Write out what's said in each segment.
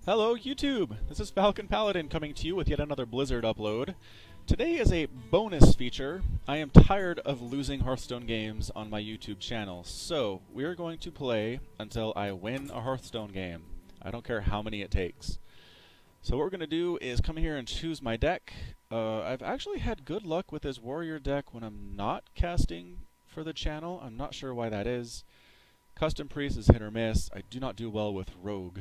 Hello YouTube! This is Falcon Paladin coming to you with yet another Blizzard upload. Today is a bonus feature. I am tired of losing Hearthstone games on my YouTube channel, so we are going to play until I win a Hearthstone game. I don't care how many it takes. So what we're going to do is come here and choose my deck. I've actually had good luck with this warrior deck when I'm not casting for the channel. I'm not sure why that is. Custom Priest is hit or miss. I do not do well with Rogue.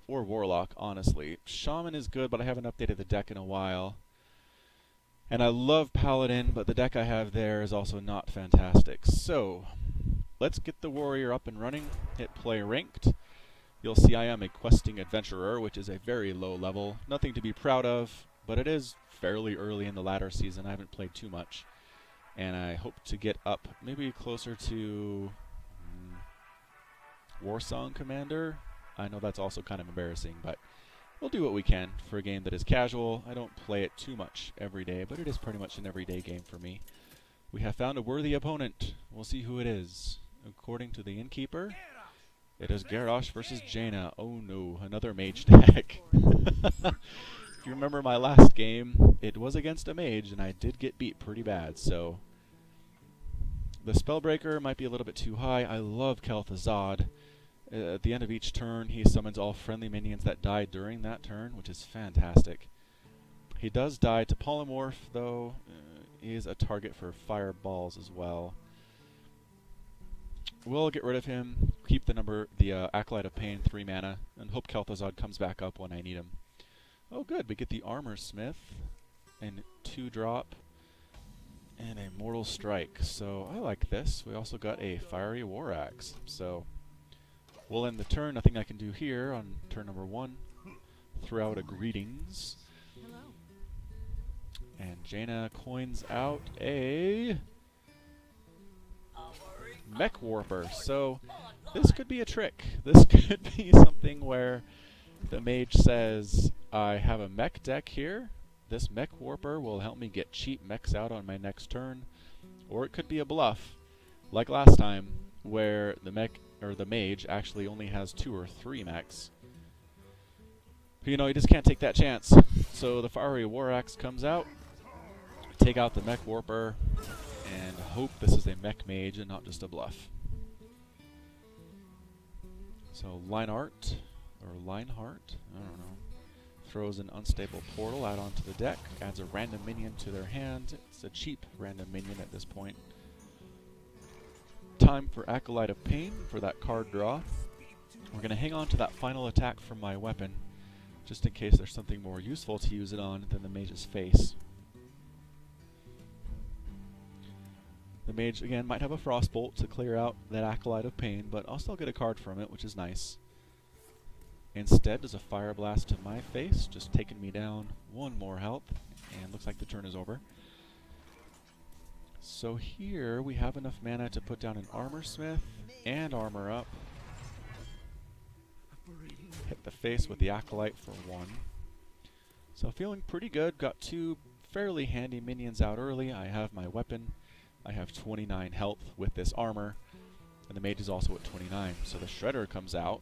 Or Warlock, honestly. Shaman is good, but I haven't updated the deck in a while. And I love Paladin, but the deck I have there is also not fantastic. So, let's get the warrior up and running. Hit play ranked. You'll see I am a questing adventurer, which is a very low level. Nothing to be proud of, but it is fairly early in the latter season. I haven't played too much. And I hope to get up maybe closer to Warsong Commander. I know that's also kind of embarrassing, but we'll do what we can for a game that is casual. I don't play it too much every day, but it is pretty much an everyday game for me. We have found a worthy opponent. We'll see who it is. According to the innkeeper, it is Garrosh versus Jaina. Oh no, another mage deck. If you remember my last game, it was against a mage, and I did get beat pretty bad, so the Spellbreaker might be a little bit too high. I love Kel'Thuzad. At the end of each turn, he summons all friendly minions that died during that turn, which is fantastic. He does die to Polymorph, though. He is a target for fireballs as well. We'll get rid of him, keep the Acolyte of Pain, 3 mana, and hope Kel'Thuzad comes back up when I need him. Oh good, we get the Armor Smith, and 2-drop, and a Mortal Strike. So I like this. We also got a Fiery War Axe. So we'll end the turn. Nothing I can do here on turn number 1. Throw out a Greetings. Hello. And Jaina coins out a Mech Warper. So this could be a trick. This could be something where the mage says, I have a mech deck here. This Mech Warper will help me get cheap mechs out on my next turn. Or it could be a bluff, like last time, where the mage actually only has 2 or 3 mechs. But, you know, you just can't take that chance. So the Fiery War Axe comes out, take out the Mech Warper, and hope this is a mech mage and not just a bluff. So Lionheart, or Lionheart, I don't know, throws an unstable portal out onto the deck, adds a random minion to their hand. It's a cheap random minion at this point. Time for Acolyte of Pain for that card draw. We're going to hang on to that final attack from my weapon, just in case there's something more useful to use it on than the mage's face. The mage, again, might have a Frostbolt to clear out that Acolyte of Pain, but I'll still get a card from it, which is nice. Instead, does a Fire Blast to my face, just taking me down 1 more health, and looks like the turn is over. So here we have enough mana to put down an Armor Smith and armor up. Hit the face with the Acolyte for 1. So feeling pretty good. Got 2 fairly handy minions out early. I have my weapon. I have 29 health with this armor. And the mage is also at 29. So the Shredder comes out.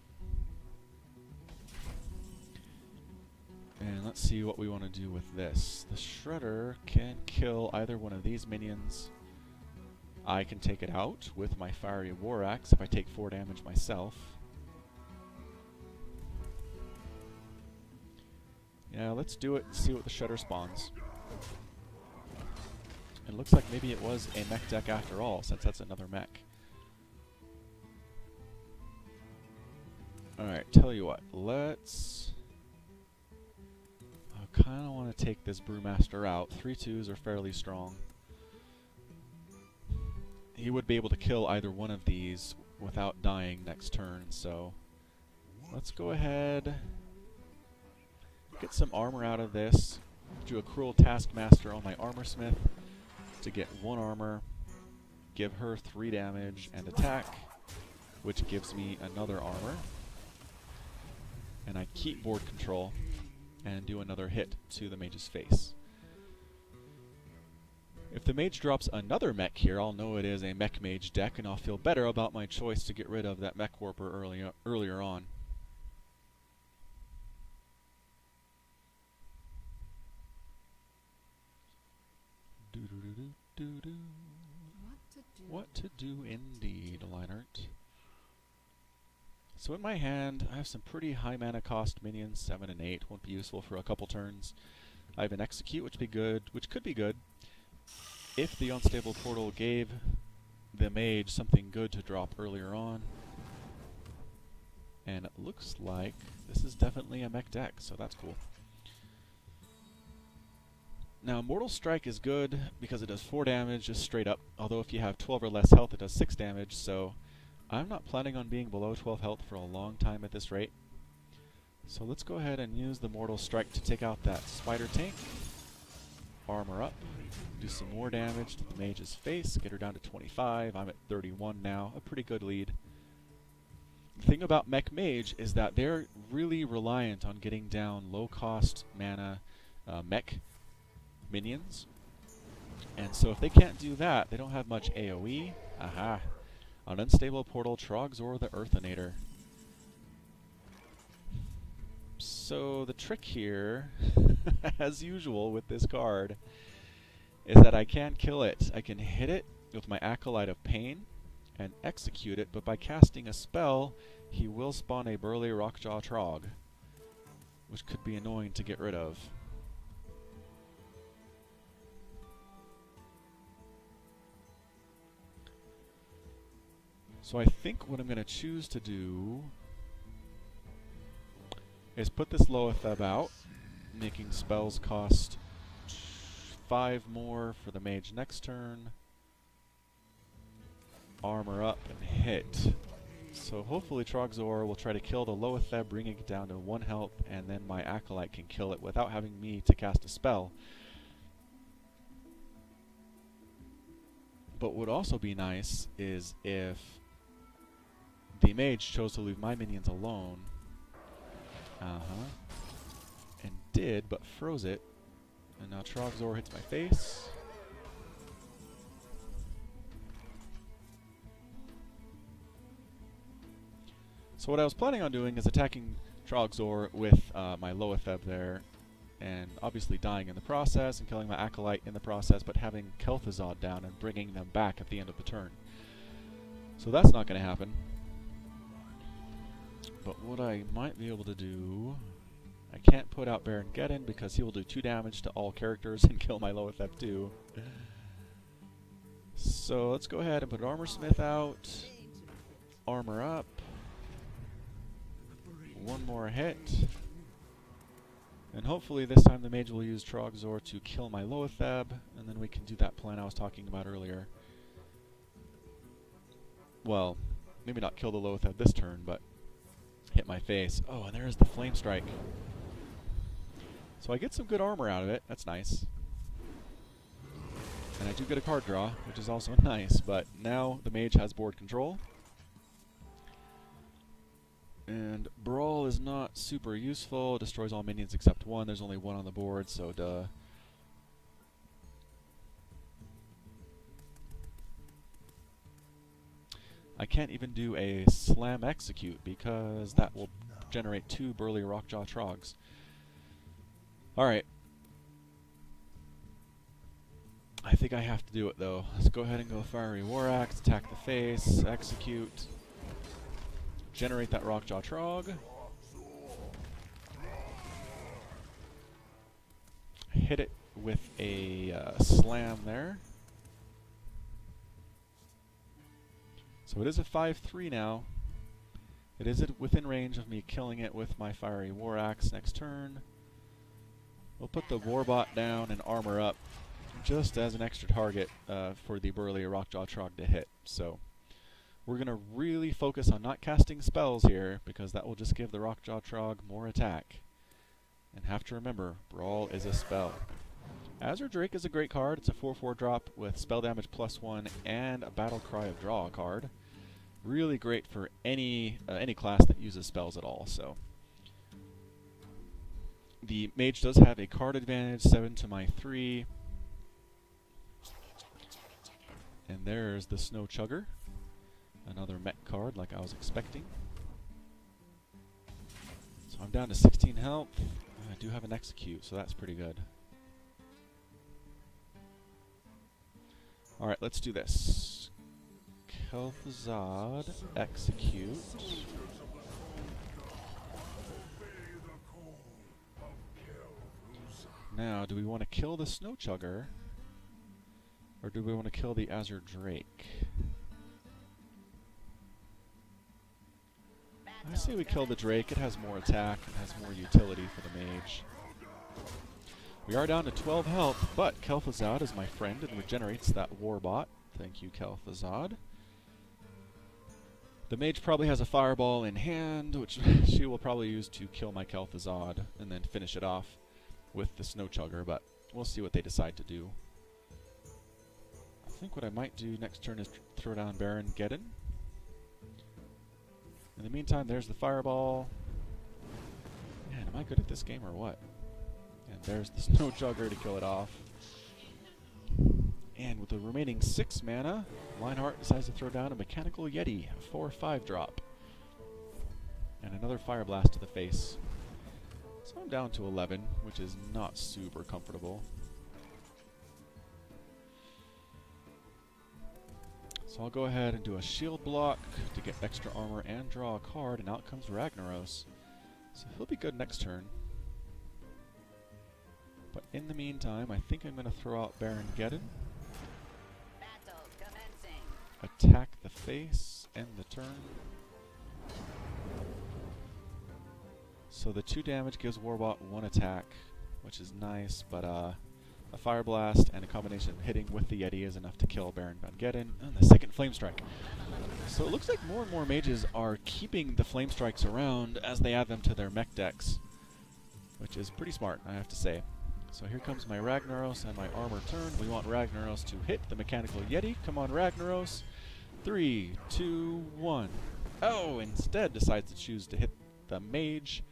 And let's see what we want to do with this. The Shredder can kill either one of these minions. I can take it out with my Fiery War Axe if I take 4 damage myself. Yeah, let's do it and see what the Shredder spawns. It looks like maybe it was a mech deck after all, since that's another mech. Alright, tell you what, let's... I kind of want to take this Brewmaster out. 3/2s are fairly strong. He would be able to kill either one of these without dying next turn, so let's go ahead, get some armor out of this, do a Cruel Taskmaster on my Armor Smith to get 1 armor, give her 3 damage and attack, which gives me another armor, and I keep board control and do another hit to the mage's face. If the mage drops another mech here, I'll know it is a mech mage deck, and I'll feel better about my choice to get rid of that Mech Warper earlier on. What to do indeed, Leinert. So in my hand, I have some pretty high mana cost minions, 7 and 8. Won't be useful for a couple turns. I have an Execute, which could be good if the Unstable Portal gave the mage something good to drop earlier on. And it looks like this is definitely a mech deck, so that's cool. Now, Mortal Strike is good because it does 4 damage just straight up, although if you have 12 or less health, it does 6 damage, so I'm not planning on being below 12 health for a long time at this rate. So let's go ahead and use the Mortal Strike to take out that Spider Tank, armor up, do some more damage to the mage's face, get her down to 25. I'm at 31 now, a pretty good lead. The thing about Mech Mage is that they're really reliant on getting down low-cost mana mech minions. And so if they can't do that, they don't have much AoE. Aha! An Unstable Portal, Trogzor the Earthinator. So the trick here, as usual with this card, is that I can kill it. I can hit it with my Acolyte of Pain and execute it, but by casting a spell, he will spawn a Burly Rockjaw Trog, which could be annoying to get rid of. So I think what I'm going to choose to do is put this Loatheb out, making spells cost 5 more for the mage next turn. Armor up and hit. So hopefully Trogzor will try to kill the Loatheb, bringing it down to 1 health, and then my Acolyte can kill it without having me to cast a spell. But what would also be nice is if the mage chose to leave my minions alone. And did, but froze it. And now Trogzor hits my face. So what I was planning on doing is attacking Trogzor with my Loatheb there, and obviously dying in the process, and killing my Acolyte in the process, but having Kel'Thuzad down and bringing them back at the end of the turn. So that's not going to happen. But what I might be able to do, I can't put out Baron Geddon because he will do 2 damage to all characters and kill my Loatheb too. So let's go ahead and put Armorsmith out, armor up, 1 more hit, and hopefully this time the mage will use Trogzor to kill my Loatheb, and then we can do that plan I was talking about earlier. Well, maybe not kill the Loatheb this turn, but hit my face. Oh, and there's the Flame Strike. So I get some good armor out of it. That's nice. And I do get a card draw, which is also nice, but now the mage has board control. And Brawl is not super useful. It destroys all minions except 1. There's only 1 on the board, so duh. I can't even do a Slam Execute because that will generate 2 Burly Rockjaw Trogs. Alright. I think I have to do it though. Let's go ahead and go Fiery War Axe, attack the face, execute, generate that Rockjaw Trog. Hit it with a slam there. So it is a 5/3 now. It is within range of me killing it with my Fiery War Axe next turn. We'll put the Warbot down and armor up just as an extra target for the Burly Rockjaw Trog to hit. So we're going to really focus on not casting spells here because that will just give the Rockjaw Trog more attack. And have to remember, Brawl is a spell. Azure Drake is a great card. It's a 4/4 drop with spell damage +1 and a Battle Cry of Draw card. Really great for any class that uses spells at all. So the mage does have a card advantage, 7 to my 3. And there's the Snow Chugger, another mech card like I was expecting. So I'm down to 16 health. I do have an execute, so that's pretty good. Alright, let's do this. Kel'Thuzad, execute. Now, do we want to kill the Snow Chugger? Or do we want to kill the Azure Drake? I say we kill the Drake. It has more attack and has more utility for the mage. We are down to 12 health, but Kel'Thuzad is my friend and regenerates that Warbot. Thank you, Kel'Thuzad. The mage probably has a fireball in hand, which she will probably use to kill my Kel'Thuzad and then finish it off with the Snow Chugger, but we'll see what they decide to do. I think what I might do next turn is throw down Baron Geddon. In the meantime, there's the fireball. Man, am I good at this game or what? And there's the Snow Chugger to kill it off. And with the remaining 6 mana, Lionheart decides to throw down a Mechanical Yeti, a 4/5 drop. And another Fire Blast to the face. So I'm down to 11, which is not super comfortable. So I'll go ahead and do a shield block to get extra armor and draw a card, and out comes Ragnaros. So he'll be good next turn. But in the meantime, I think I'm going to throw out Baron Geddon. Attack the face, end the turn. So the 2 damage gives Warbot 1 attack, which is nice, but a Fire Blast and a combination of hitting with the Yeti is enough to kill Baron Van Geddon, and the second Flame Strike. So it looks like more and more mages are keeping the Flame Strikes around as they add them to their mech decks, which is pretty smart, I have to say. So here comes my Ragnaros and my armor turn. We want Ragnaros to hit the Mechanical Yeti. Come on, Ragnaros. 3, 2, 1. Oh, instead decides to choose to hit the mage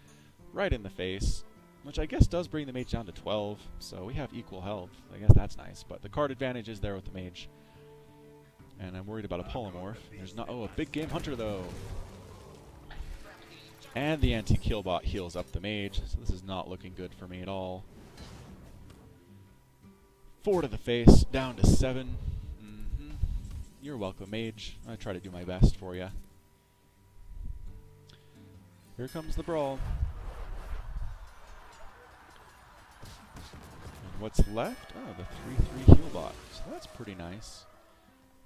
right in the face, which I guess does bring the mage down to 12, so we have equal health. I guess that's nice, but the card advantage is there with the mage. And I'm worried about a polymorph. There's not— oh, a big game hunter, though. And the anti-kill bot heals up the mage, so this is not looking good for me at all. 4 to the face, down to 7. You're welcome, mage. I try to do my best for you. Here comes the brawl. And what's left? Oh, the 3/3 heal bot. So that's pretty nice.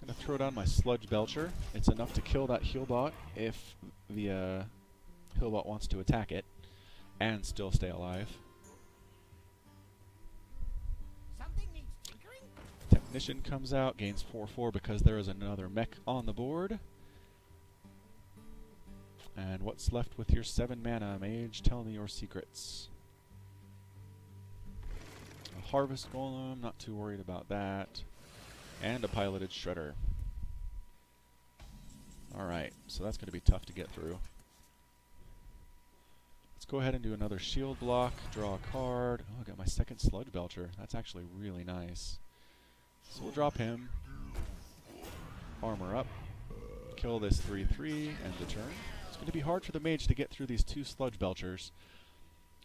I'm gonna throw down my Sludge Belcher. It's enough to kill that heal bot if the heal bot wants to attack it and still stay alive. Technician comes out, gains 4/4 because there is another mech on the board. And what's left with your 7 mana, mage? Tell me your secrets. A Harvest Golem, not too worried about that. And a Piloted Shredder. Alright, so that's going to be tough to get through. Let's go ahead and do another shield block, draw a card. Oh, I got my second Sludge Belcher. That's actually really nice. So we'll drop him, armor up, kill this 3/3, end the turn. It's going to be hard for the mage to get through these 2 Sludge Belchers.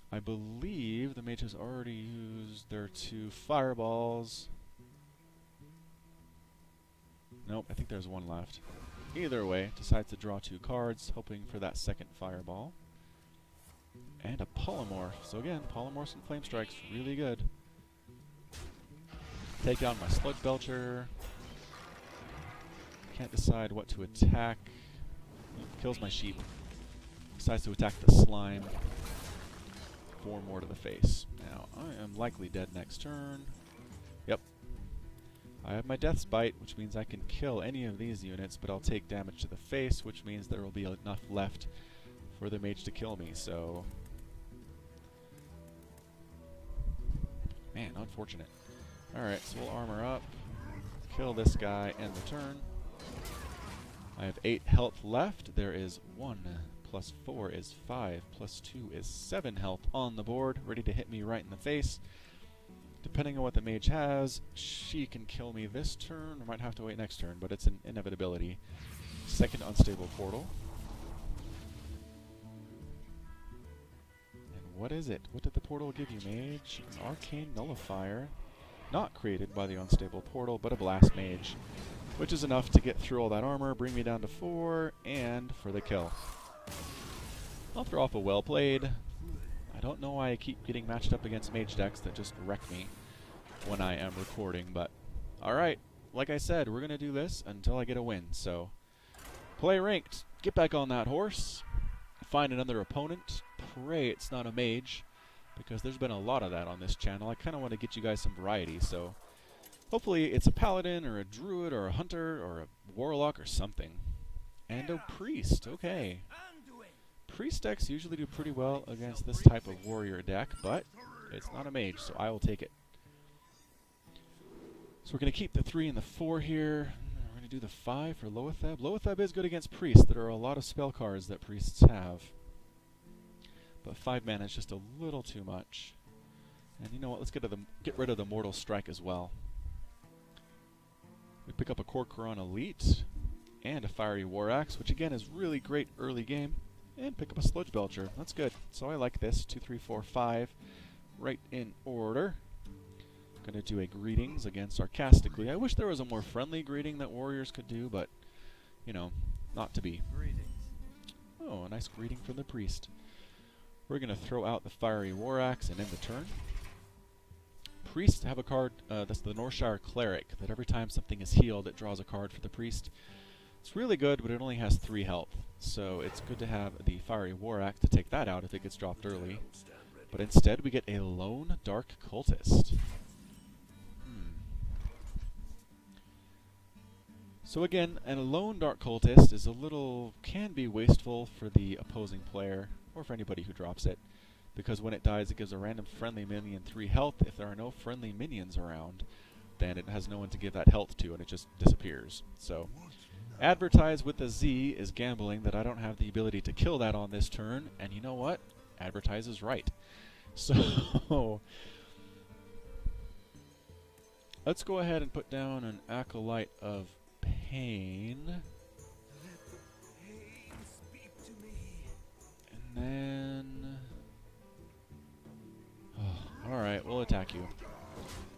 I believe the mage has already used their 2 fireballs. Nope, I think there's 1 left. Either way, decides to draw 2 cards, hoping for that second fireball. And a polymorph. So again, polymorphs and flame strikes, really good. Take down my Sludge Belcher. Can't decide what to attack. Kills my sheep. Decides to attack the slime. 4 more to the face. Now, I am likely dead next turn. Yep. I have my Death's Bite, which means I can kill any of these units, but I'll take damage to the face, which means there will be enough left for the mage to kill me, so... man, unfortunate. Alright, so we'll armor up, kill this guy, end the turn. I have 8 health left. There is 1 plus 4 is 5 plus 2 is 7 health on the board, ready to hit me right in the face. Depending on what the mage has, she can kill me this turn, or might have to wait next turn, but it's an inevitability. Second unstable portal. And what is it? What did the portal give you, mage? An Arcane Nullifier. not created by the unstable portal, but a blast mage, which is enough to get through all that armor, bring me down to 4, and for the kill. I'll throw off a well played. I don't know why I keep getting matched up against mage decks that just wreck me when I am recording, but alright, like I said, we're going to do this until I get a win, so play ranked, get back on that horse, find another opponent, pray it's not a mage, because there's been a lot of that on this channel. I kind of want to get you guys some variety, so hopefully it's a paladin or a druid or a hunter or a warlock or something. And a priest, okay. Priest decks usually do pretty well against this type of warrior deck, but it's not a mage, so I will take it. So we're going to keep the 3 and the 4 here. We're going to do the 5 for Loetheb. Loetheb is good against priests. There are a lot of spell cards that priests have. But 5 mana is just a little too much. And you know what, let's get rid of the Mortal Strike as well. We pick up a Corcoran Elite and a Fiery War Axe, which again is really great early game. And pick up a Sludge Belcher. That's good. So I like this. 2, 3, 4, 5. Right in order. Gonna do a Greetings against Sarcastically. I wish there was a more friendly greeting that warriors could do, but, you know, not to be. Oh, a nice greeting from the priest. We're going to throw out the Fiery War Axe and end the turn. Priests have a card, that's the Northshire Cleric, that every time something is healed, it draws a card for the priest. It's really good, but it only has 3 health, so it's good to have the Fiery War Axe to take that out if it gets dropped early. But instead, we get a Lone Dark Cultist. So again, a Lone Dark Cultist is can be wasteful for the opposing player, or for anybody who drops it, because when it dies it gives a random friendly minion 3 health. If there are no friendly minions around, then it has no one to give that health to and it just disappears. So, Advertise with a Z is gambling that I don't have the ability to kill that on this turn, and you know what? Advertise is right. So, let's go ahead and put down an Acolyte of Pain. And then... oh, alright, we'll attack you.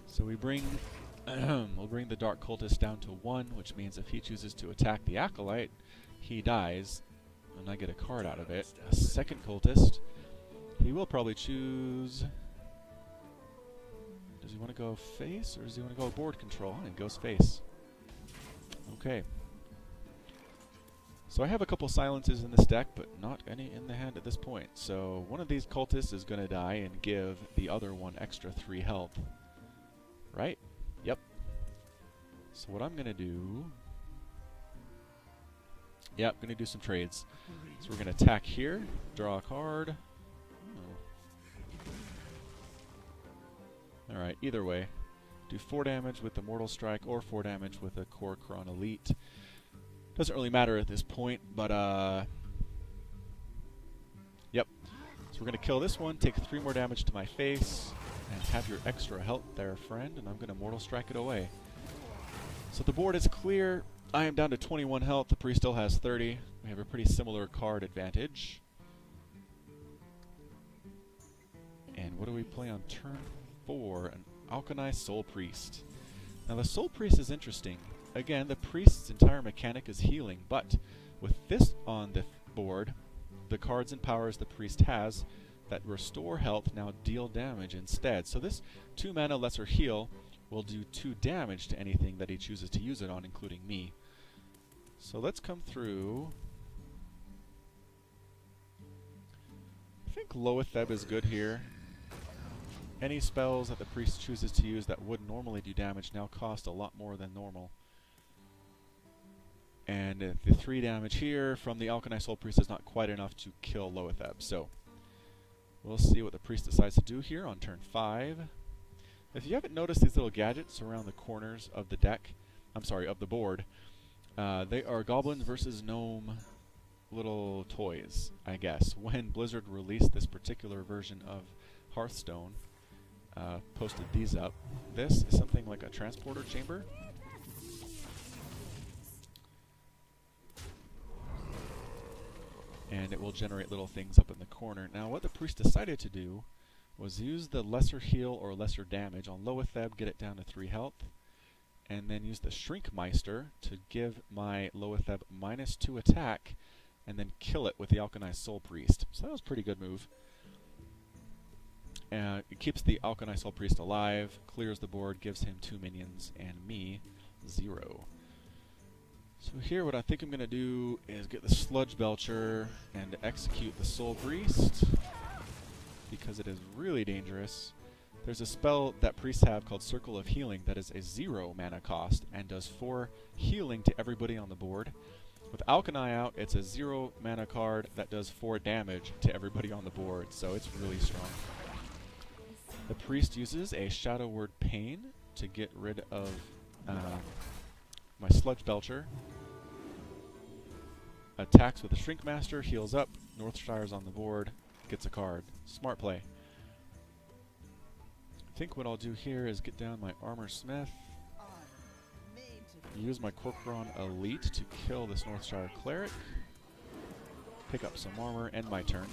So we bring... we'll bring the Dark Cultist down to 1, which means if he chooses to attack the Acolyte, he dies, and I get a card out of it. A second Cultist. He will probably choose... does he want to go face, or does he want to go board control? And he goes face. Okay. So I have a couple silences in this deck, but not any in the hand at this point. So one of these cultists is going to die and give the other one extra 3 health. Right? Yep. So what I'm going to do... yep, going to do some trades. So we're going to attack here, draw a card. Oh. Alright, either way. Do 4 damage with the Mortal Strike or 4 damage with a Corcoran Elite. Doesn't really matter at this point, but yep. So we're going to kill this one, take 3 more damage to my face, and have your extra health there, friend, and I'm going to Mortal Strike it away. So the board is clear. I am down to 21 health. The priest still has 30. We have a pretty similar card advantage. And what do we play on turn 4? An Alkanai Soul Priest. Now the Soul Priest is interesting. Again, the priest's entire mechanic is healing, but with this on the board, the cards and powers the priest has that restore health now deal damage instead. So this 2 mana lesser heal will do 2 damage to anything that he chooses to use it on, including me. So let's come through. I think Loetheb is good here. Any spells that the priest chooses to use that would normally do damage now cost a lot more than normal. And the 3 damage here from the Alkanai Soul Priest is not quite enough to kill Loetheb. So we'll see what the priest decides to do here on turn 5. If you haven't noticed these little gadgets around the corners of the deck, I'm sorry, of the board, they are goblins versus gnome little toys, I guess. When Blizzard released this particular version of Hearthstone, posted these up. This is something like a transporter chamber. And it will generate little things up in the corner. Now what the priest decided to do was use the lesser heal or lesser damage on Loetheb, get it down to 3 health, and then use the Shrinkmeister to give my Loetheb -2 attack, and then kill it with the Alkanized Soul Priest. So that was a pretty good move. It keeps the Alkanized Soul Priest alive, clears the board, gives him 2 minions, and me 0. So here what I think I'm going to do is get the Sludge Belcher and execute the Soul Priest, because it is really dangerous. There's a spell that priests have called Circle of Healing that is a 0 mana cost and does 4 healing to everybody on the board. With Alkani out, it's a 0 mana card that does 4 damage to everybody on the board, so it's really strong. The priest uses a Shadow Word Pain to get rid of my Sludge Belcher. Attacks with the Shrinkmaster, heals up, Northshire's on the board, gets a card. Smart play. I think what I'll do here is get down my Armor Smith, use my Corcoran Elite to kill this Northshire Cleric, pick up some armor, end my turn.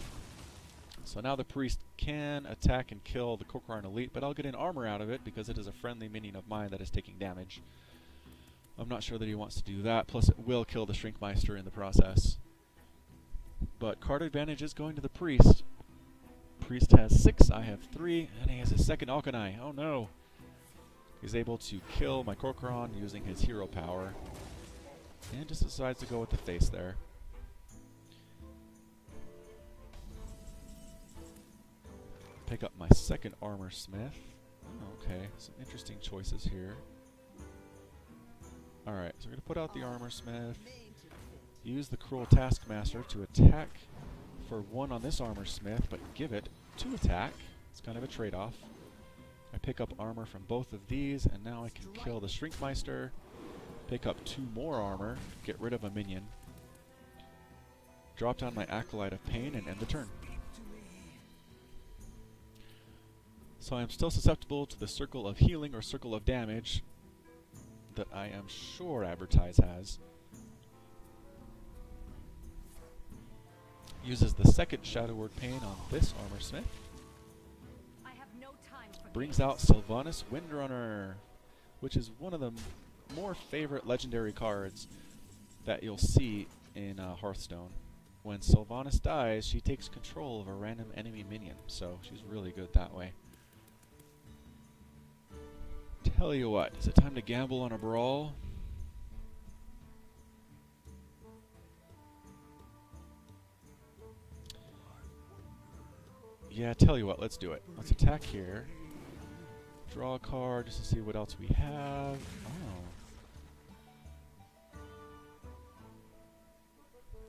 So now the priest can attack and kill the Corcoran Elite, but I'll get an armor out of it because it is a friendly minion of mine that is taking damage. I'm not sure that he wants to do that, plus it will kill the Shrinkmeister in the process. But card advantage is going to the priest. Priest has 6, I have 3, and he has his second Alkani. Oh no! He's able to kill my Corcoran using his hero power, and just decides to go with the face there. Pick up my second Armor Smith. Okay, some interesting choices here. Alright, so we're going to put out the Armor Smith, use the Cruel Taskmaster to attack for 1 on this Armor Smith, but give it 2 attack. It's kind of a trade-off. I pick up armor from both of these, and now I can kill the Shrinkmeister, pick up 2 more armor, get rid of a minion, drop down my Acolyte of Pain, and end the turn. So I am still susceptible to the Circle of Healing or Circle of Damage that I am sure Advertise has. Uses the second Shadow Word Pain on this Armor Smith. I have no time for Brings out Sylvanas Windrunner, which is one of the more favorite legendary cards that you'll see in Hearthstone. When Sylvanas dies, she takes control of a random enemy minion, so she's really good that way. Tell you what, is it time to gamble on a brawl? Yeah, tell you what, let's do it. Let's attack here. Draw a card just to see what else we have. Oh.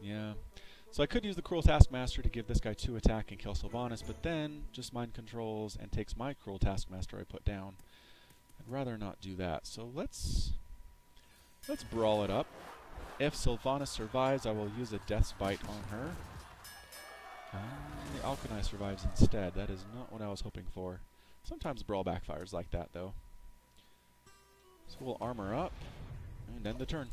Yeah. So I could use the Cruel Taskmaster to give this guy 2 attack and kill Sylvanas, but then just mind controls and takes my Cruel Taskmaster I put down. I'd rather not do that. So let's brawl it up. If Sylvanas survives, I will use a Death's Bite on her. The Alkani survives instead. That is not what I was hoping for. Sometimes brawl backfires like that, though. So we'll armor up and end the turn.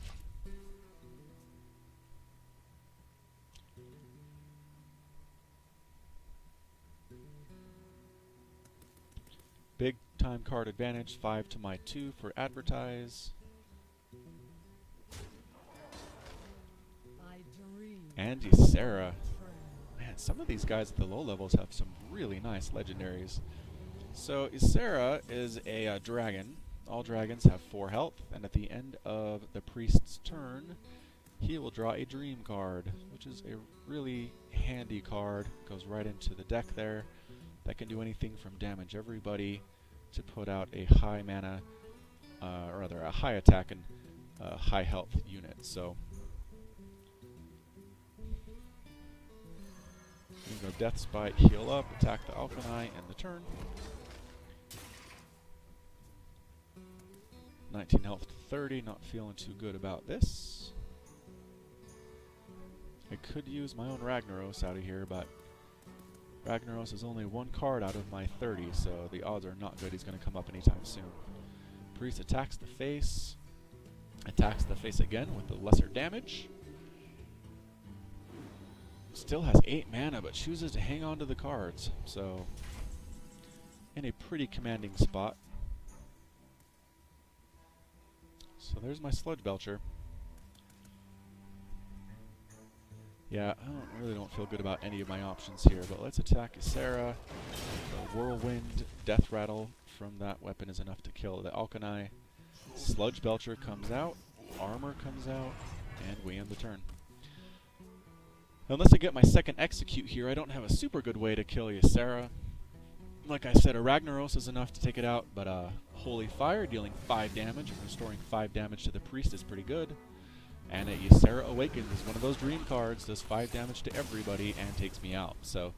Big time card advantage, 5 to my 2 for Advertise. And Ysera. Man, some of these guys at the low levels have some really nice legendaries. So Ysera is a dragon. All dragons have 4 health, and at the end of the priest's turn, he will draw a dream card, which is a really handy card. Goes right into the deck there. That can do anything from damage everybody to put out a high mana, or rather a high attack and high health unit. So you can go Death's Bite, heal up, attack the Alkani, end the turn. 19 health to 30, not feeling too good about this. I could use my own Ragnaros out of here, but Ragnaros is only 1 card out of my 30, so the odds are not good he's going to come up anytime soon. Priest attacks the face again with the lesser damage. Still has 8 mana, but chooses to hang on to the cards, so in a pretty commanding spot. So there's my Sludge Belcher. Yeah, I really don't feel good about any of my options here, but let's attack Ysera. The Whirlwind Death Rattle from that weapon is enough to kill the Alkani. Sludge Belcher comes out, Armor comes out, and we end the turn. Unless I get my second Execute here, I don't have a super good way to kill Ysera. Like I said, a Ragnaros is enough to take it out, but Holy Fire, dealing 5 damage and restoring 5 damage to the Priest is pretty good. And a Ysera Awakens is one of those dream cards, does 5 damage to everybody and takes me out. So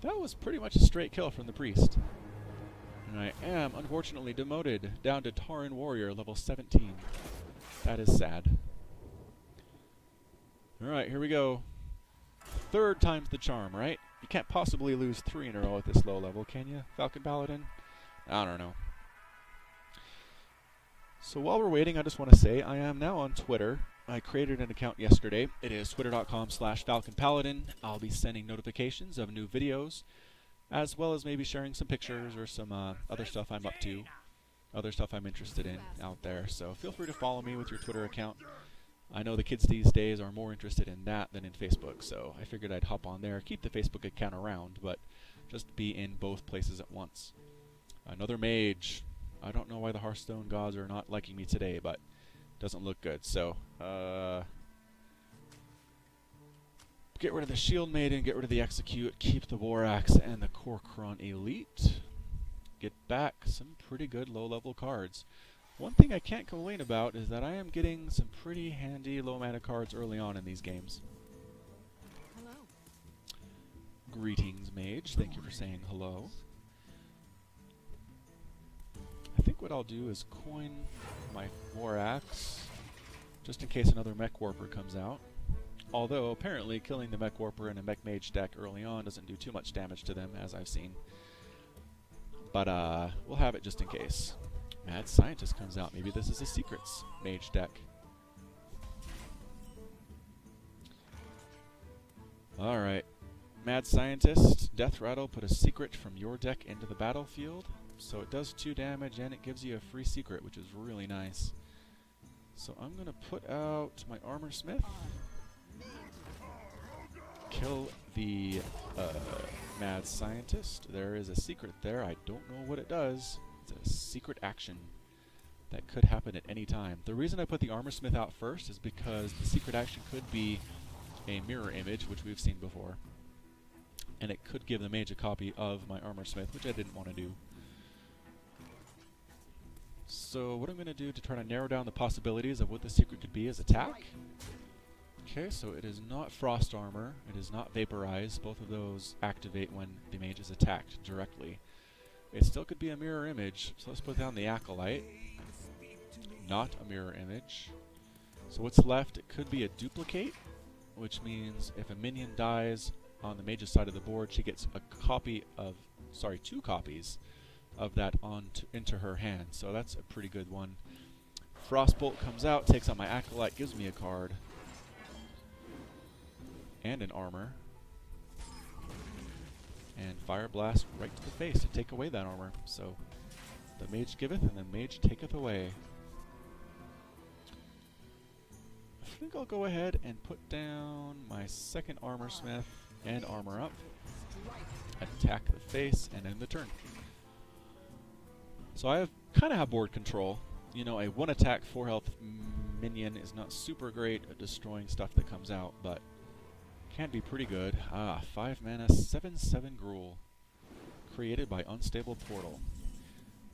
that was pretty much a straight kill from the Priest. And I am, unfortunately, demoted down to Tauren Warrior, level 17. That is sad. Alright, here we go. 3rd time's the charm, right? You can't possibly lose 3 in a row at this low level, can you, Falcon Paladin? I don't know. So while we're waiting, I just want to say I am now on Twitter. I created an account yesterday. It is twitter.com/FalconPaladin. I'll be sending notifications of new videos, as well as maybe sharing some pictures or some other stuff I'm up to, other stuff I'm interested in out there. So feel free to follow me with your Twitter account. I know the kids these days are more interested in that than in Facebook, so I figured I'd hop on there, keep the Facebook account around, but just be in both places at once. Another mage. I don't know why the Hearthstone gods are not liking me today, but it doesn't look good. So, get rid of the Shield Maiden, get rid of the Execute, keep the War Axe and the Kor'kron Elite. Get back some pretty good low-level cards. One thing I can't complain about is that I am getting some pretty handy low mana cards early on in these games. Hello. Greetings, Mage. Thank you for saying hello. I think what I'll do is coin my War Axe, just in case another Mech Warper comes out. Although, apparently, killing the Mech Warper in a Mech Mage deck early on doesn't do too much damage to them, as I've seen. But, we'll have it just in case. Mad Scientist comes out. Maybe this is a Secrets Mage deck. Alright. Mad Scientist, Death Rattle, put a secret from your deck into the battlefield. So it does 2 damage and it gives you a free secret, which is really nice. So I'm going to put out my Armor Smith. Kill the Mad Scientist. There is a secret there. I don't know what it does. It's a secret action that could happen at any time. The reason I put the Armor Smith out first is because the secret action could be a mirror image, which we've seen before. And it could give the mage a copy of my Armor Smith, which I didn't want to do. So what I'm going to do to try to narrow down the possibilities of what the secret could be is attack. Okay, so it is not Frost Armor, it is not Vaporize. Both of those activate when the mage is attacked directly. It still could be a mirror image, so let's put down the Acolyte. Not a mirror image. So what's left? It could be a duplicate, which means if a minion dies on the mage's side of the board, she gets a copy of, sorry, 2 copies of that into her hand. So that's a pretty good one. Frostbolt comes out, takes out my Acolyte, gives me a card. And an armor. And Fire Blast right to the face to take away that armor. So, the mage giveth and the mage taketh away. I think I'll go ahead and put down my second Armor Smith and armor up. Attack the face and end the turn. So I kind of have board control. You know, a 1 attack 4 health minion is not super great at destroying stuff that comes out, but can be pretty good. 5 mana, 7/7 Gruul. Created by Unstable Portal.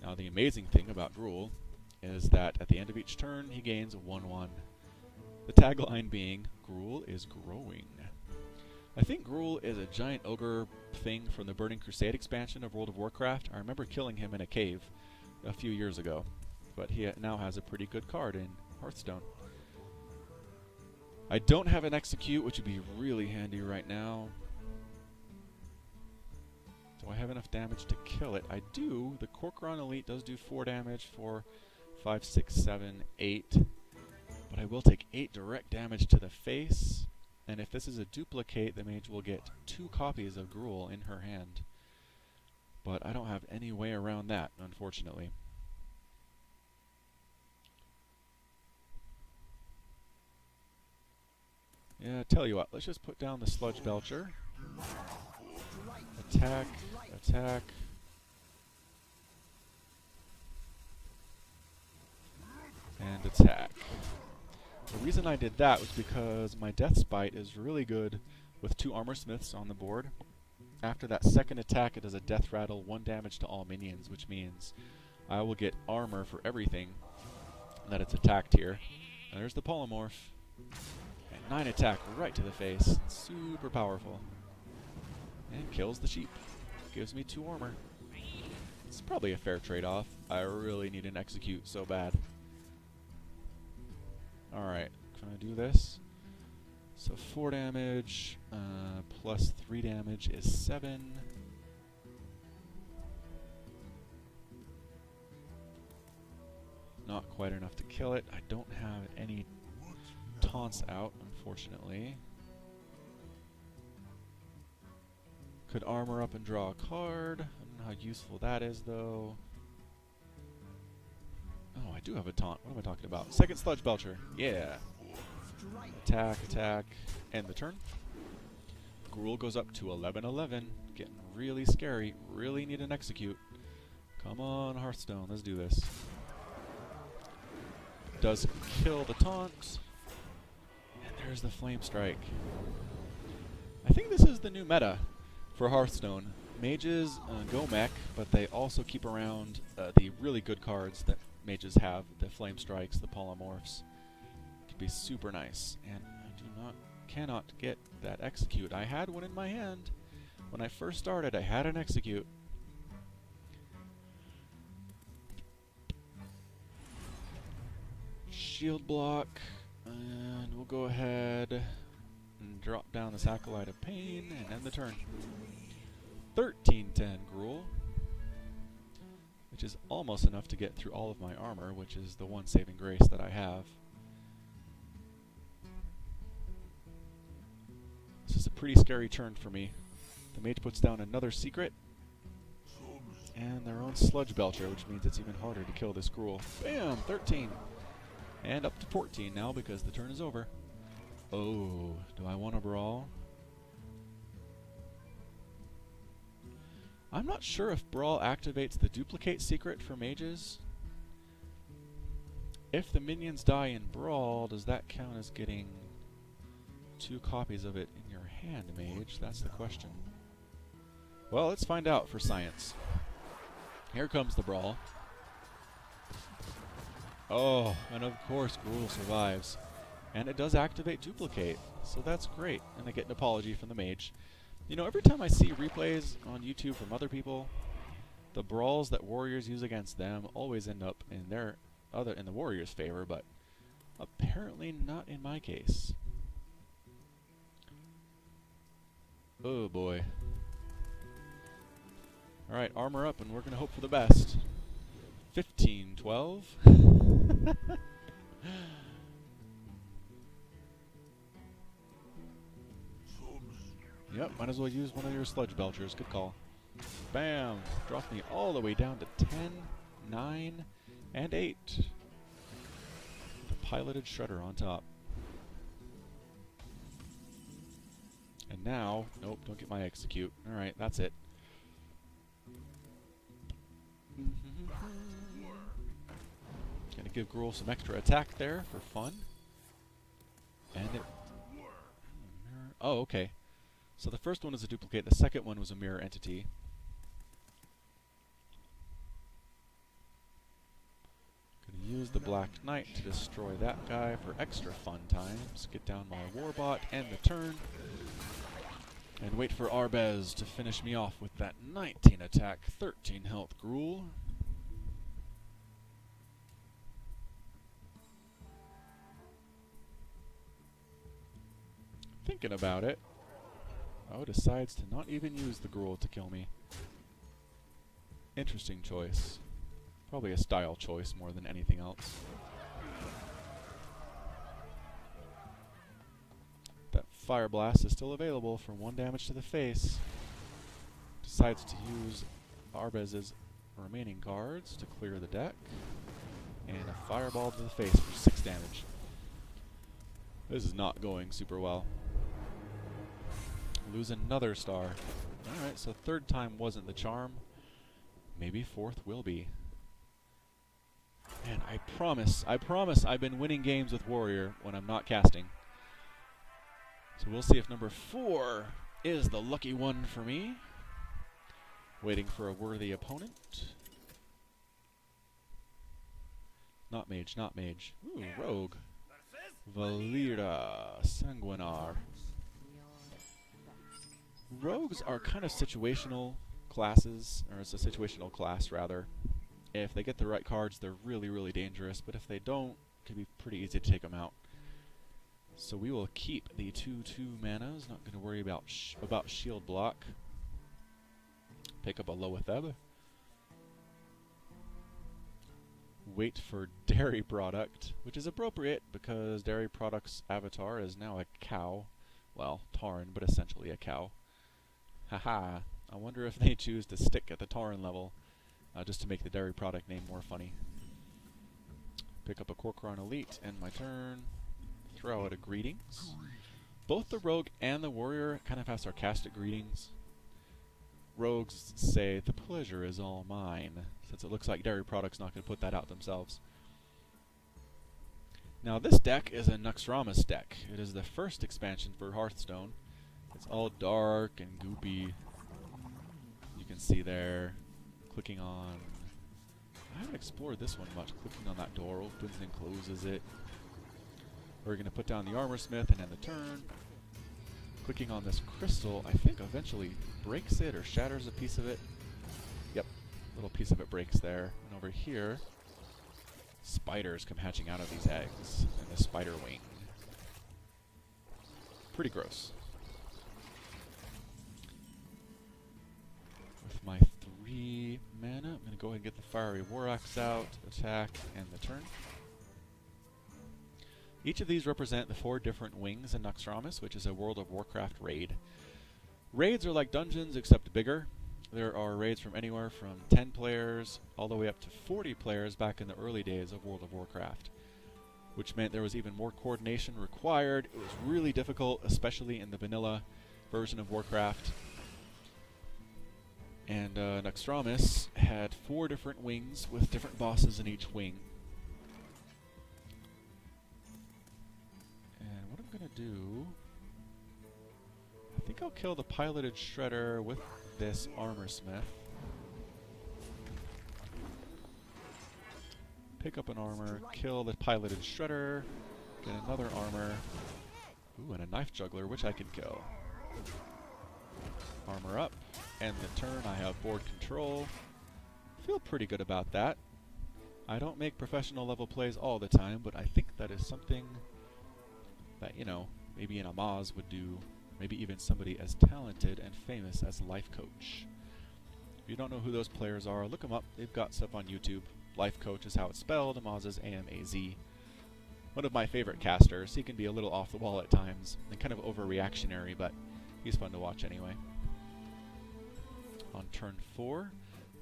Now the amazing thing about Gruul is that at the end of each turn he gains 1/1. The tagline being, Gruul is growing. I think Gruul is a giant ogre thing from the Burning Crusade expansion of World of Warcraft. I remember killing him in a cave a few years ago, but he now has a pretty good card in Hearthstone. I don't have an Execute, which would be really handy right now. Do I have enough damage to kill it? I do. The Kor'kron Elite does do 4 damage for 5, 6, 7, 8. But I will take 8 direct damage to the face. And if this is a duplicate, the mage will get 2 copies of Gruul in her hand. But I don't have any way around that, unfortunately. Yeah, tell you what, let's just put down the Sludge Belcher. Attack, attack. And attack. The reason I did that was because my Death Spite is really good with 2 Armor Smiths on the board. After that second attack, it does a Death Rattle, 1 damage to all minions, which means I will get armor for everything that it's attacked here. And there's the Polymorph. And 9 attack right to the face. Super powerful. And kills the sheep. Gives me 2 armor. It's probably a fair trade-off. I really need an execute so bad. Alright, can I do this? So 4 damage plus 3 damage is 7. Not quite enough to kill it. I don't have any taunts out, unfortunately. Could armor up and draw a card. I don't know how useful that is, though. Oh, I do have a taunt. What am I talking about? Second Sludge Belcher. Yeah. Attack, attack. End the turn. Gruul goes up to 11/11. Getting really scary. Really need an execute. Come on, Hearthstone. Let's do this. Does kill the taunt. And there's the Flame Strike. I think this is the new meta for Hearthstone. Mages go mech, but they also keep around the really good cards that mages have. The Flame Strikes, the Polymorphs. Could be super nice. And I cannot get that execute. I had one in my hand. When I first started, I had an execute. Shield block, and we'll go ahead and drop down this Acolyte of Pain and end the turn. 13/10 Gruul, which is almost enough to get through all of my armor, which is the one saving grace that I have. This is a pretty scary turn for me. The mage puts down another secret, and their own Sludge Belcher, which means it's even harder to kill this Gruul. Bam! 13! And up to 14 now because the turn is over. Oh, do I want to brawl? I'm not sure if brawl activates the duplicate secret for mages. If the minions die in brawl, does that count as getting 2 copies of it in your hand, mage? That's the question. Well, let's find out for science. Here comes the brawl. Oh, and of course Gruul survives. And it does activate duplicate, so that's great. And I get an apology from the mage. You know, every time I see replays on YouTube from other people, the brawls that warriors use against them always end up in in the warriors' favor, but apparently not in my case. Oh boy. Alright, armor up and we're gonna hope for the best. 15/12. Yep, might as well use one of your Sludge Belchers. Good call. Bam! Dropped me all the way down to 10, 9, and 8. The piloted Shredder on top. And now, nope, don't get my execute. Alright, that's it. Gonna give Gruul some extra attack there for fun. And it... Oh, okay. So the first one is a duplicate, the second one was a mirror entity. Gonna use the Black Knight to destroy that guy for extra fun times. Get down my Warbot, end the turn. And wait for Arbez to finish me off with that 19 attack, 13 health Gruul. Thinking about it. Oh, decides to not even use the Gruul to kill me. Interesting choice. Probably a style choice more than anything else. That Fire Blast is still available for 1 damage to the face. Decides to use Arbez's remaining cards to clear the deck. And a fireball to the face for 6 damage. This is not going super well. Lose another star. Alright, so 3rd time wasn't the charm. Maybe 4th will be. And I promise I've been winning games with Warrior when I'm not casting. So we'll see if number 4 is the lucky one for me. Waiting for a worthy opponent. Not mage, not mage. Ooh, rogue. Valira Sanguinar. Rogues are kind of situational classes, or it's a situational class rather. If they get the right cards, they're really, really dangerous, but if they don't, it can be pretty easy to take them out. So we will keep the 2/2 manas, not going to worry about shield block. Pick up a Loetheb. Wait for Dairy Product, which is appropriate because Dairy Product's avatar is now a cow. Well, Tauren, but essentially a cow. Haha, I wonder if they choose to stick at the Tauren level, just to make the Dairy Product name more funny. Pick up a Corcoran Elite, end my turn. Throw out a Greetings. Both the Rogue and the Warrior kind of have sarcastic greetings. Rogues say, "The pleasure is all mine," since it looks like Dairy Product's not going to put that out themselves. Now this deck is a Naxxramas deck. It is the first expansion for Hearthstone. It's all dark and goopy. You can see there, clicking on... I haven't explored this one much. Clicking on that door opens and closes it. We're going to put down the Armor Smith and end the turn. Clicking on this crystal, I think eventually breaks it or shatters a piece of it. Yep, a little piece of it breaks there. And over here, spiders come hatching out of these eggs, and the spider wing. Pretty gross. With my 3 mana, I'm going to go ahead and get the Fiery War Axe out, attack, and the turn. Each of these represent the 4 different wings in Naxxramas, which is a World of Warcraft raid. Raids are like dungeons, except bigger. There are raids from anywhere from 10 players all the way up to 40 players back in the early days of World of Warcraft, which meant there was even more coordination required. It was really difficult, especially in the vanilla version of Warcraft. And Naxxramas had 4 different wings with different bosses in each wing. And what I'm going to do... I think I'll kill the piloted Shredder with this Armor Smith. Pick up an armor, kill the piloted Shredder, get another armor. Ooh, and a Knife Juggler, which I can kill. Armor up, end the turn. I have board control. Feel pretty good about that. I don't make professional level plays all the time, but I think that is something that, you know, maybe an Amaz would do. Maybe even somebody as talented and famous as Life Coach. If you don't know who those players are, look them up. They've got stuff on YouTube. Life Coach is how it's spelled. Amaz is A-M-A-Z. One of my favorite casters. He can be a little off the wall at times and kind of overreactionary, but he's fun to watch anyway. On turn 4,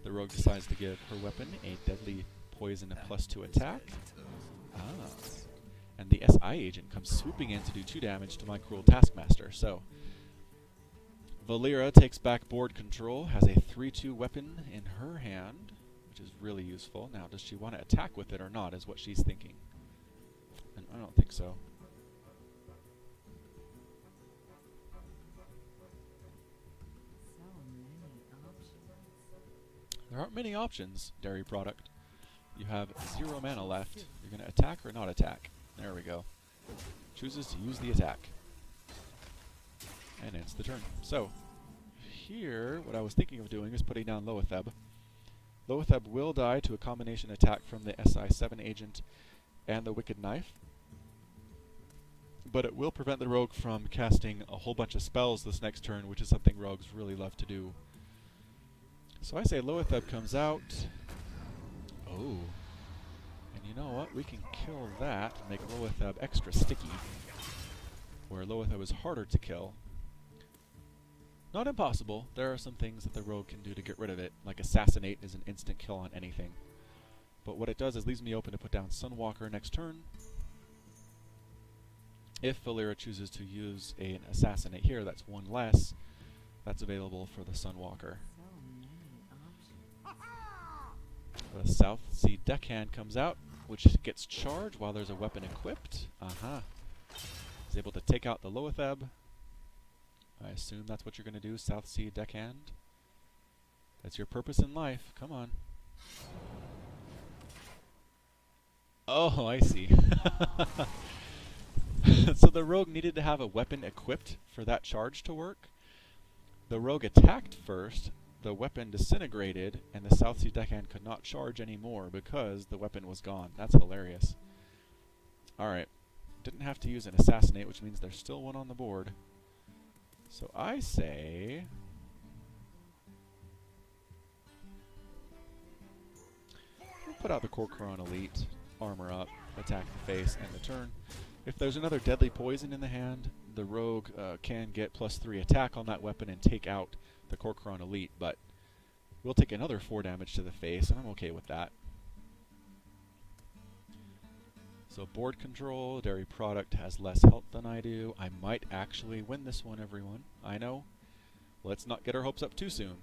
the rogue decides to give her weapon a deadly poison and +2 attack. And the SI agent comes swooping in to do 2 damage to my Cruel Taskmaster. So, Valira takes back board control, has a 3/2 weapon in her hand, which is really useful. Now, does she want to attack with it or not, is what she's thinking. And I don't think so. There aren't many options, Dairy Product. You have 0 mana left. You're going to attack or not attack. There we go. Chooses to use the attack. And ends the turn. So, here, what I was thinking of doing is putting down Loetheb. Loetheb will die to a combination attack from the SI7 agent and the Wicked Knife. But it will prevent the rogue from casting a whole bunch of spells this next turn, which is something rogues really love to do. So I say Loetheb comes out. Oh. And you know what? We can kill that and make Loetheb extra sticky, where Loetheb is harder to kill. Not impossible. There are some things that the rogue can do to get rid of it, like Assassinate is an instant kill on anything. But what it does is leaves me open to put down Sunwalker next turn. If Valera chooses to use an Assassinate here, that's one less. That's available for the Sunwalker. The South Sea Deckhand comes out, which gets charged while there's a weapon equipped. He's able to take out the Loetheb. I assume that's what you're going to do, South Sea Deckhand. That's your purpose in life. Come on. Oh, I see. So the rogue needed to have a weapon equipped for that charge to work. The rogue attacked first, the weapon disintegrated, and the South Sea Deckhand could not charge anymore because the weapon was gone. That's hilarious. Alright. Didn't have to use an Assassinate, which means there's still one on the board. So I say... we'll put out the Corcoran Elite, armor up, attack the face, and the turn. If there's another deadly poison in the hand, the rogue can get +3 attack on that weapon and take out the Corcoran Elite, but we'll take another 4 damage to the face, and I'm okay with that. So board control, dairy product has less health than I do. I might actually win this one, everyone. I know. Let's not get our hopes up too soon.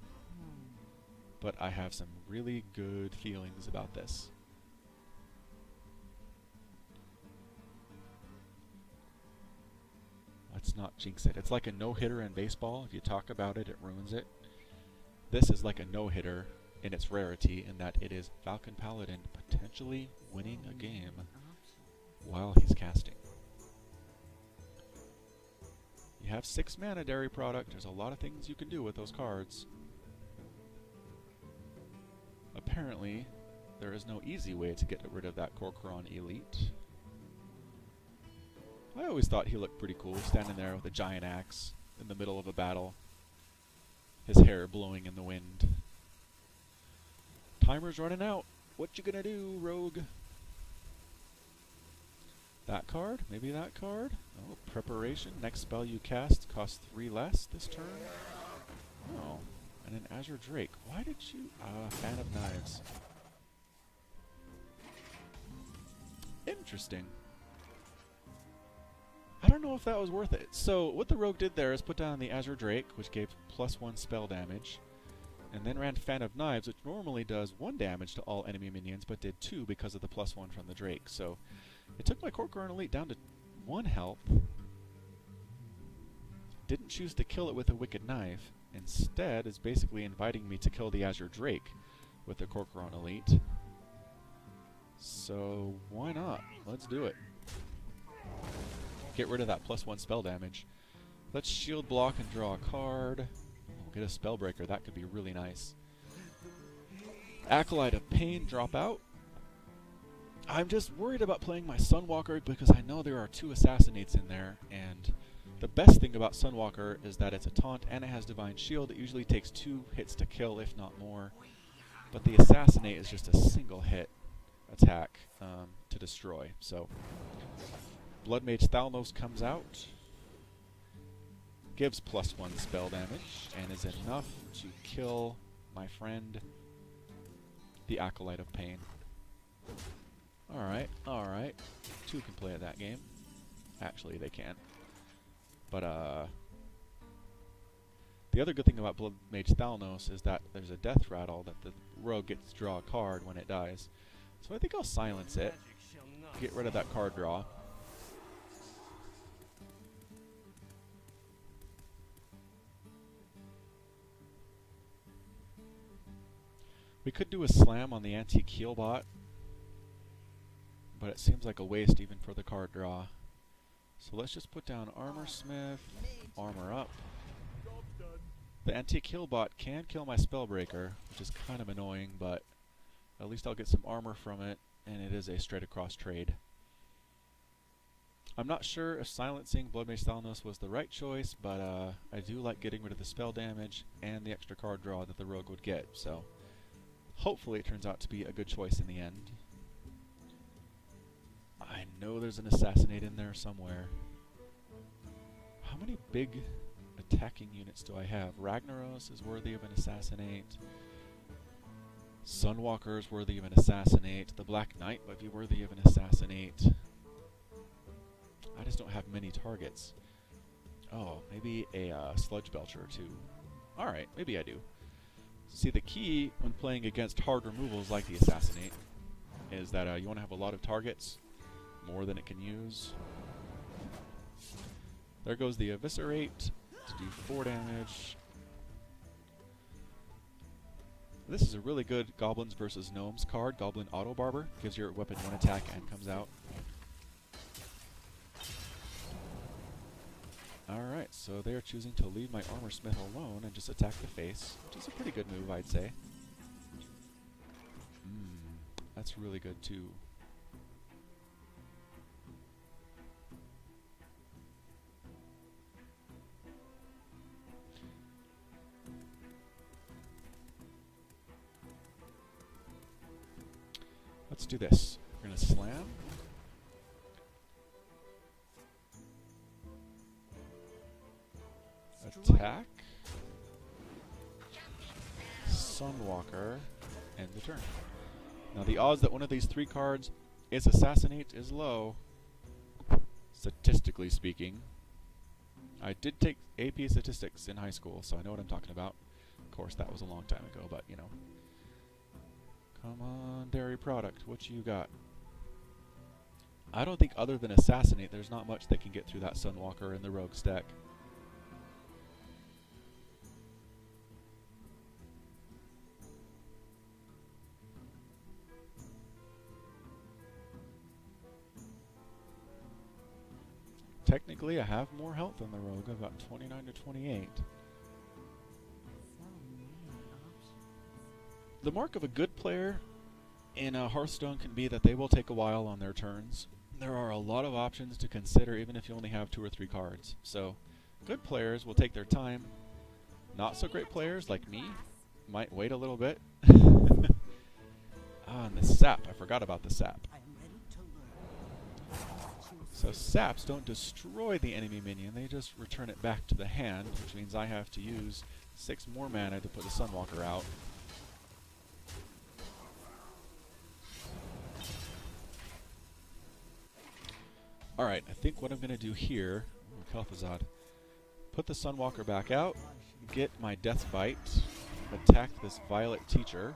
But I have some really good feelings about this. Let's not jinx it. It's like a no-hitter in baseball. If you talk about it, it ruins it. This is like a no-hitter in its rarity in that it is Falcon Paladin potentially winning a game while he's casting. You have 6 mana dairy product. There's a lot of things you can do with those cards. Apparently, there is no easy way to get rid of that Corcoran Elite. I always thought he looked pretty cool, standing there with a giant axe in the middle of a battle. His hair blowing in the wind. Timer's running out. What you gonna do, rogue? That card? Maybe that card? Oh, preparation. Next spell you cast costs 3 less this turn. Oh, and an Azure Drake. Why did you... Fan of Knives. Interesting. I don't know if that was worth it. So what the rogue did there is put down the Azure Drake, which gave +1 spell damage, and then ran Fan of Knives, which normally does 1 damage to all enemy minions, but did 2 because of the +1 from the Drake. So it took my Corcoran Elite down to 1 health. Didn't choose to kill it with a Wicked Knife. Instead is basically inviting me to kill the Azure Drake with the Corcoran Elite. So why not? Let's do it. Get rid of that +1 spell damage. Let's shield block and draw a card. We'll get a Spellbreaker. That could be really nice. Acolyte of Pain, drop out. I'm just worried about playing my Sunwalker because I know there are 2 Assassinates in there, and the best thing about Sunwalker is that it's a taunt and it has Divine Shield. It usually takes 2 hits to kill, if not more. But the Assassinate is just a single hit attack to destroy. So Bloodmage Thalnos comes out, gives +1 spell damage, and is enough to kill my friend, the Acolyte of Pain. Alright, alright. 2 can play at that game. Actually, they can. But, the other good thing about Bloodmage Thalnos is that there's a death rattle that the rogue gets to draw a card when it dies. So I think I'll silence it, get rid of that card draw. We could do a slam on the Antique Healbot, but it seems like a waste even for the card draw. So let's just put down Armor Smith, armor up. The Antique Healbot can kill my Spellbreaker, which is kind of annoying, but at least I'll get some armor from it, and it is a straight across trade. I'm not sure if silencing Bloodmage Thalnos was the right choice, but I do like getting rid of the spell damage and the extra card draw that the rogue would get, so hopefully it turns out to be a good choice in the end. I know there's an Assassinate in there somewhere. How many big attacking units do I have? Ragnaros is worthy of an assassinate. Sunwalker is worthy of an assassinate. The Black Knight might be worthy of an assassinate. I just don't have many targets. Oh, maybe a Sludge Belcher too. Alright, maybe I do. See, the key when playing against hard removals like the Assassinate is that you want to have a lot of targets, more than it can use. There goes the Eviscerate to do 4 damage. This is a really good Goblins versus Gnomes card. Goblin Auto Barber gives your weapon 1 attack and comes out. Alright, so they are choosing to leave my Armor Smith alone and just attack the face, which is a pretty good move, I'd say. That's really good too. Let's do this. We're going to slam. Attack. Sunwalker. End the turn. Now the odds that one of these 3 cards is Assassinate is low, statistically speaking. I did take AP Statistics in high school, so I know what I'm talking about. Of course, that was a long time ago, but you know. Come on, Dairy Product, what you got? I don't think other than Assassinate, there's not much that can get through that Sunwalker in the Rogue's deck. Technically, I have more health than the Rogue. I've got 29 to 28. The mark of a good player in Hearthstone can be that they will take a while on their turns. There are a lot of options to consider even if you only have 2 or 3 cards. So, good players will take their time. Not so great players like me might wait a little bit. And the sap. I forgot about the sap. So saps don't destroy the enemy minion, they just return it back to the hand, which means I have to use 6 more mana to put the Sunwalker out. Alright, I think what I'm going to do here, Kel'Thuzad, put the Sunwalker back out, get my Death Bite, attack this Violet Teacher,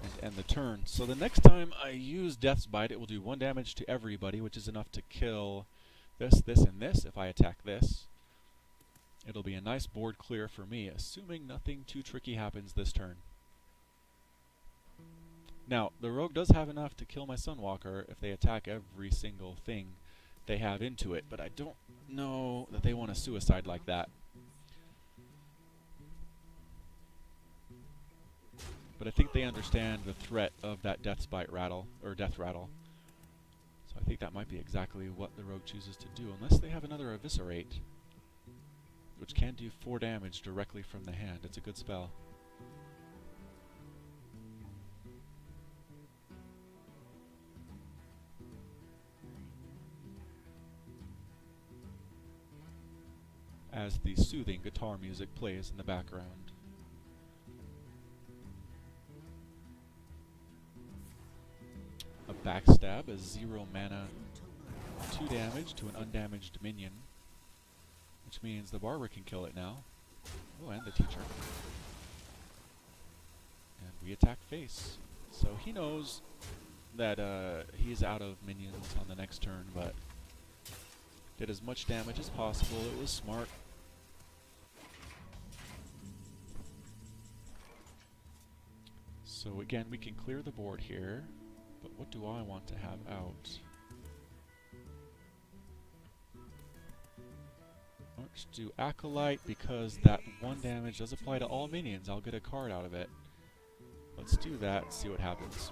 and end the turn. So the next time I use Death's Bite, it will do 1 damage to everybody, which is enough to kill this, this, and this if I attack this. It'll be a nice board clear for me, assuming nothing too tricky happens this turn. Now, the Rogue does have enough to kill my Sunwalker if they attack every single thing they have into it, but I don't know that they want a suicide like that. But I think they understand the threat of that Death's Bite rattle, or Death Rattle. So I think that might be exactly what the Rogue chooses to do, unless they have another Eviscerate, which can do 4 damage directly from the hand. It's a good spell. As the soothing guitar music plays in the background. A Backstab is 0 mana, 2 damage to an undamaged minion, which means the Barber can kill it now. Oh, and the Teacher. And we attack face. So he knows that he's out of minions on the next turn, but did as much damage as possible. It was smart. So again, we can clear the board here. But what do I want to have out? Let's do Acolyte because that 1 damage does apply to all minions. I'll get a card out of it. Let's do that and see what happens.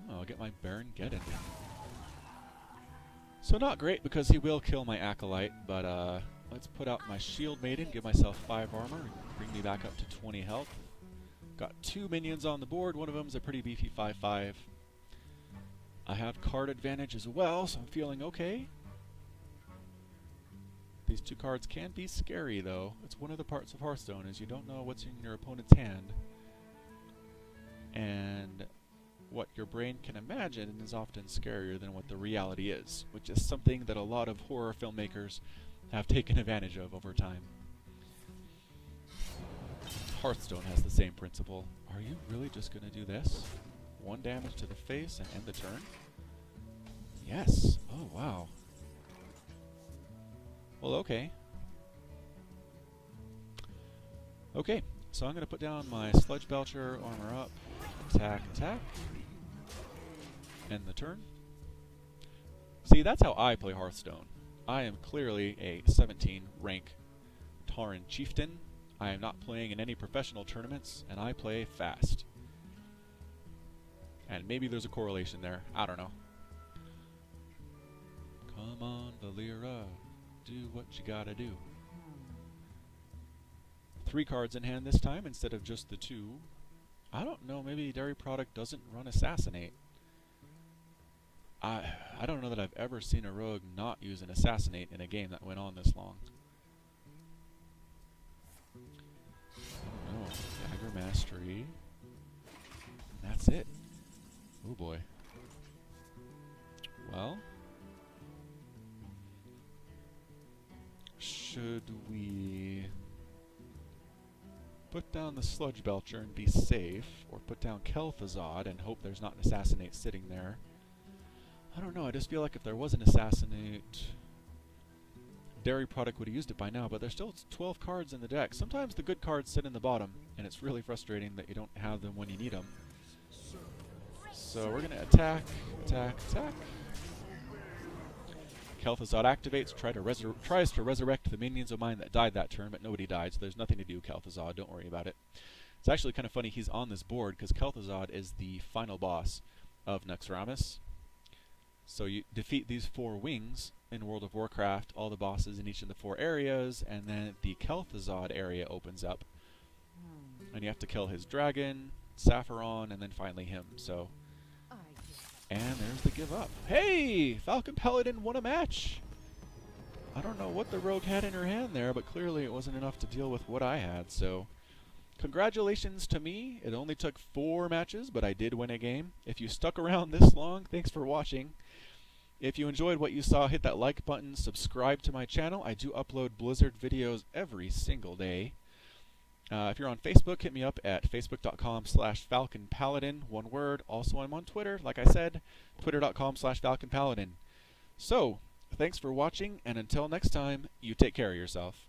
Oh, I'll get my Baron Geddon. So not great because he will kill my Acolyte, but let's put out my Shield Maiden, give myself 5 armor, and bring me back up to 20 health. Got 2 minions on the board, one of them is a pretty beefy 5/5. I have card advantage as well, so I'm feeling okay. These two cards can be scary, though. It's one of the parts of Hearthstone, is you don't know what's in your opponent's hand. And what your brain can imagine is often scarier than what the reality is, which is something that a lot of horror filmmakers have taken advantage of over time. Hearthstone has the same principle. Are you really just going to do this? 1 damage to the face and end the turn? Yes. Oh, wow. Well, okay. Okay, so I'm going to put down my Sludge Belcher, armor up, attack, attack. End the turn. See, that's how I play Hearthstone. I am clearly a 17 rank Tauren Chieftain. I am not playing in any professional tournaments, and I play fast. And maybe there's a correlation there. I don't know. Come on, Valera. Do what you gotta do. 3 cards in hand this time instead of just the 2. I don't know, maybe Dairy Product doesn't run Assassinate. I don't know that I've ever seen a rogue not use an Assassinate in a game that went on this long. Oh, Dagger Mastery. And that's it. Oh boy. Well, should we put down the Sludge Belcher and be safe, or put down Kel'Thuzad and hope there's not an Assassinate sitting there? I don't know, I just feel like if there was an Assassinate, Dairy Product would have used it by now, but there's still 12 cards in the deck. Sometimes the good cards sit in the bottom, and it's really frustrating that you don't have them when you need them. So we're going to attack, attack, attack. Kel'Thuzad activates, tries to resurrect the minions of mine that died that turn, but nobody died, so there's nothing to do, Kel'Thuzad, don't worry about it. It's actually kind of funny he's on this board, because Kel'Thuzad is the final boss of Naxxramas. So you defeat these 4 wings in World of Warcraft, all the bosses in each of the 4 areas, and then the Kel'Thuzad area opens up. And you have to kill his dragon, Sapphiron, and then finally him, so... And there's the give up. Hey! Falcon Paladin won a match! I don't know what the rogue had in her hand there, but clearly it wasn't enough to deal with what I had, so... Congratulations to me. It only took 4 matches, but I did win a game. If you stuck around this long, thanks for watching. If you enjoyed what you saw, hit that like button, subscribe to my channel. I do upload Blizzard videos every single day. If you're on Facebook, hit me up at facebook.com/FalconPaladin, one word. Also, I'm on Twitter, like I said, twitter.com/FalconPaladin. So, thanks for watching, and until next time, you take care of yourself.